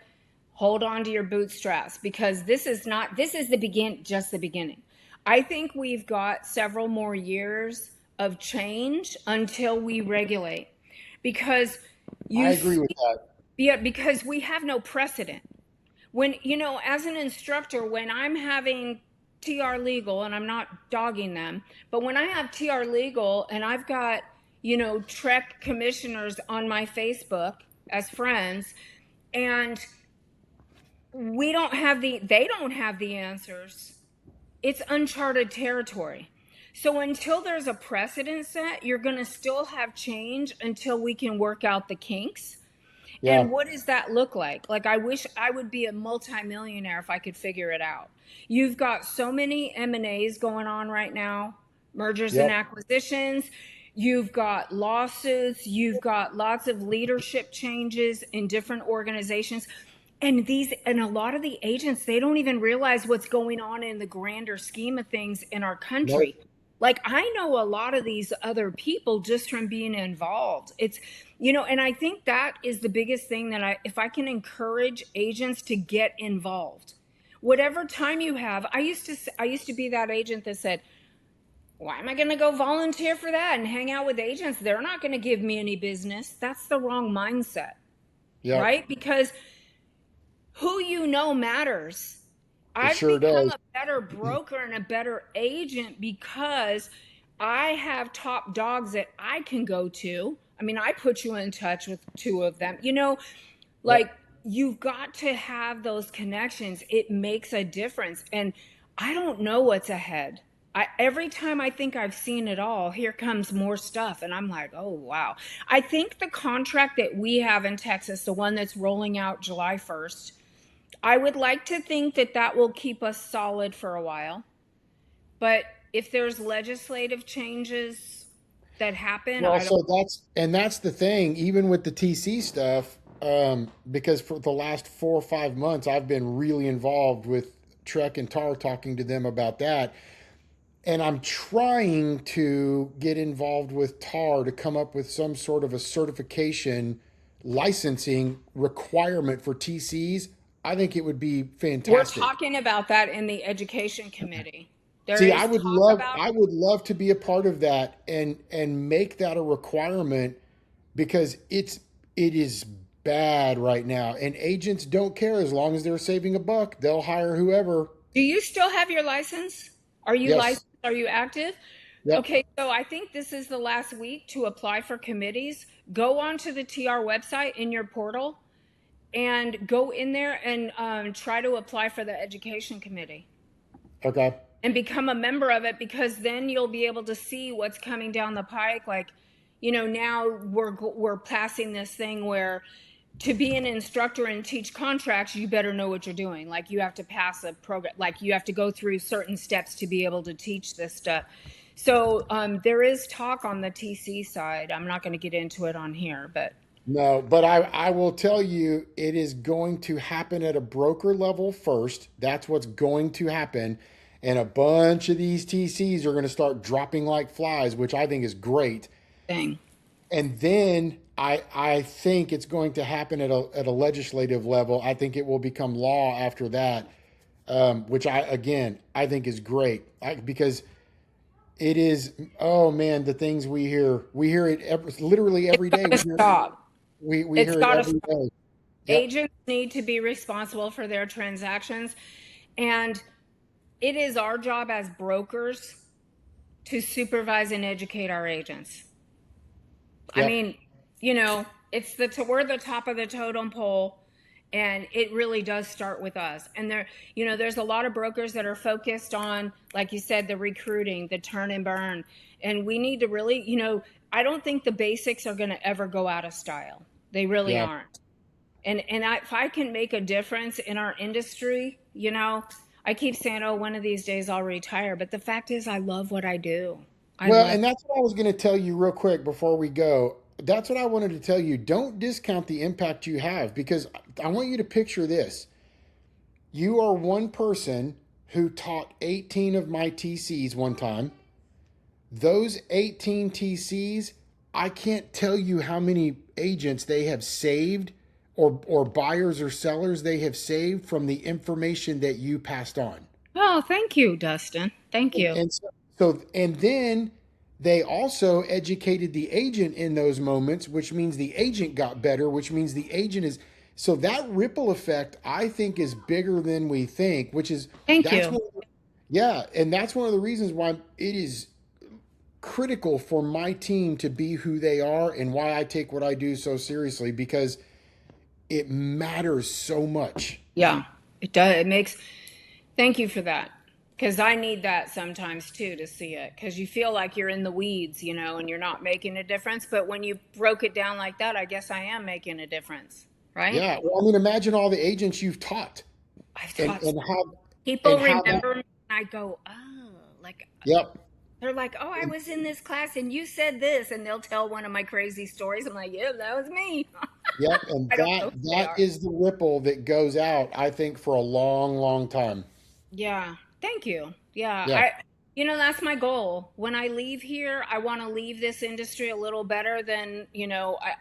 Hold on to your bootstraps, because this is just the beginning. I think we've got several more years of change until we regulate, because I you agree with that. yeah, because we have no precedent. When, as an instructor, when I'm having TR legal, and I'm not dogging them, but when I have TR legal and I've got, TREC commissioners on my Facebook as friends, and they don't have the answers, it's uncharted territory. So until there's a precedent set, you're going to still have change until we can work out the kinks. Yeah. And what does that look like? Like, I wish I would be a multimillionaire if I could figure it out. You've got so many M&As going on right now, mergers and Yep. acquisitions. You've got lawsuits. You've got lots of leadership changes in different organizations. And a lot of the agents, they don't even realize what's going on in the grander scheme of things in our Nope. country. Like, I know a lot of these other people just from being involved. And I think that is the biggest thing that if I can encourage agents to get involved, whatever time you have. I used to be that agent that said, why am I going to go volunteer for that and hang out with agents? They're not going to give me any business. That's the wrong mindset, Yep. right? Because who you know matters. It I've sure become does. a better broker and a better agent because I have top dogs that I can go to. I mean, I put you in touch with two of them. Yep. Like, you've got to have those connections. It makes a difference. And I don't know what's ahead. Every time I think I've seen it all, here comes more stuff. And I'm like, oh, wow. I think the contract that we have in Texas, the one that's rolling out July 1st, I would like to think that that will keep us solid for a while. But if there's legislative changes that happen, Well, I don't. so that's the thing, even with the TC stuff, because for the last 4 or 5 months, I've been really involved with TREC and TAR, talking to them about that. And I'm trying to get involved with TAR to come up with some sort of a certification licensing requirement for TCs. I think it would be We're fantastic. talking about that in the education committee. There See, is talk about I would love to be a part of that and make that a requirement, because it is bad right now, and agents don't care. As long as they're saving a buck, they'll hire whoever. Do you still have your license? Are you Yes. licensed? Are you active? Yep. Okay, so I think this is the last week to apply for committees. Go onto the TR website in your portal and go in there and try to apply for the education committee Okay. and become a member of it, because then you'll be able to see what's coming down the pike. Like, now we're passing this thing where to be an instructor and teach contracts, you better know what you're doing. Like, you have to pass a program, like you have to go through certain steps to be able to teach this stuff. So there is talk on the TC side. I'm not going to get into it on here, but No, but I will tell you, it is going to happen at a broker level first. That's what's going to happen. And a bunch of these TCs are going to start dropping like flies, which I think is great. thing. And then I think it's going to happen at a legislative level. I think it will become law after that, which I think is great, because it is. Oh man, the things we hear it literally It's every day. got to stop. We It's hear it got to every stop. day. Yep. Agents need to be responsible for their transactions. And it is our job as brokers to supervise and educate our agents. I Yep. mean, we're the top of the totem pole, and it really does start with us. And there's a lot of brokers that are focused on, like you said, the recruiting, the turn and burn. And we need to really, I don't think the basics are going to ever go out of style. They really Yeah. aren't. If I can make a difference in our industry, I keep saying, oh, one of these days I'll retire. But the fact is, I love what I do. I Well, love. and that's what I was going to tell you real quick before we go. That's what I wanted to tell you. Don't discount the impact you have, because I want you to picture this. You are one person who taught 18 of my TCs one time. Those 18 TCs, I can't tell you how many agents they have saved, or buyers or sellers they have saved from the information that you passed on. Oh, thank you, Dustin. Thank you. And and then they also educated the agent in those moments, which means the agent got better, which means the agent is, so that ripple effect I think is bigger than we think, which is Thank that's you. one yeah, and that's one of the reasons why it is critical for my team to be who they are, and why I take what I do so seriously, because it matters so much. Yeah, it does. Thank you for that. Because I need that sometimes too, to see it. Because you feel like you're in the weeds, and you're not making a difference. But when you broke it down like that, I guess I am making a difference, right? Yeah, well, I mean, imagine all the agents you've taught, I've and taught and how people and how that remember me, and I go, oh, like, yep. They're like, "Oh, I was in this class and you said this," and they'll tell one of my crazy stories. I'm like, "Yeah, that was me." Yep, and I don't that know who they that are. is the ripple that goes out, I think, for a long, long time. Yeah, thank you. Yeah, Yeah, that's my goal. When I leave here, I want to leave this industry a little better than,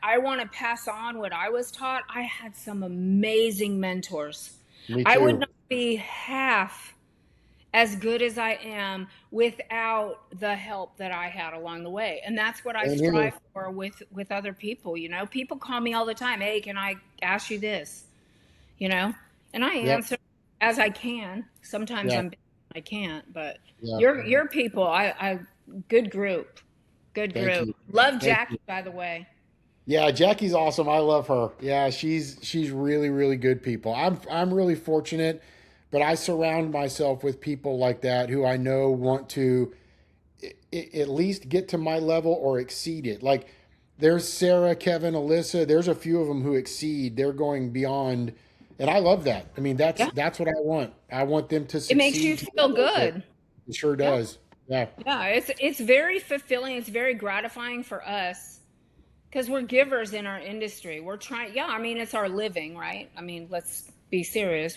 I want to pass on what I was taught. I had some amazing mentors. me I would too. not be half as good as I am without the help that I had along the way. And that's what I And here, strive for with other people, People call me all the time, "Hey, can I ask you this?" You know? And I yep, answer as I can. Sometimes yeah, I'm busy, I can't, but yeah. your people, I good group. Good Thank group. you, Love thank Jackie, you. by the way. Yeah, Jackie's awesome. I love her. Yeah, she's really, really good people. I'm really fortunate, but I surround myself with people like that who I know want to at least get to my level or exceed it. Like there's Sarah, Kevin, Alyssa. There's a few of them who exceed. They're going beyond, and I love that. I mean, Yeah. that's what I want. I want them to It makes you succeed to feel levels that good. it sure Yeah. does. Yeah, Yeah, it's very fulfilling. It's very gratifying for us because we're givers in our industry. We're trying, yeah, I mean, it's our living, right? I mean, let's be serious.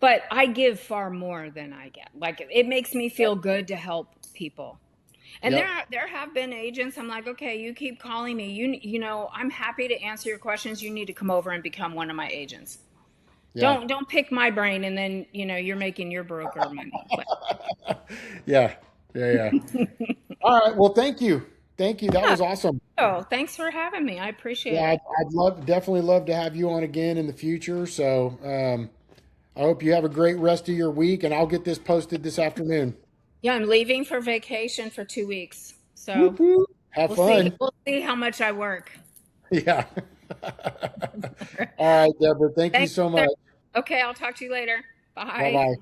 But I give far more than I get. Like it makes me feel good to help people. And yep, there have been agents. I'm like, okay, you keep calling me. I'm happy to answer your questions. You need to come over and become one of my agents. yeah, Don't pick my brain and then you're making your broker money. But yeah, yeah, yeah. All right. Well, thank you. That yeah, was awesome. so thanks for having me. I appreciate Yeah, it. definitely love to have you on again in the future. So I hope you have a great rest of your week, and I'll get this posted this afternoon. Yeah, I'm leaving for vacation for 2 weeks. So Whoop, whoop. Have we'll see. fun. We'll see how much I work. Yeah. All right, Deborah. Thank you Thanks, so sir. much. Okay, I'll talk to you later. Bye Bye. bye.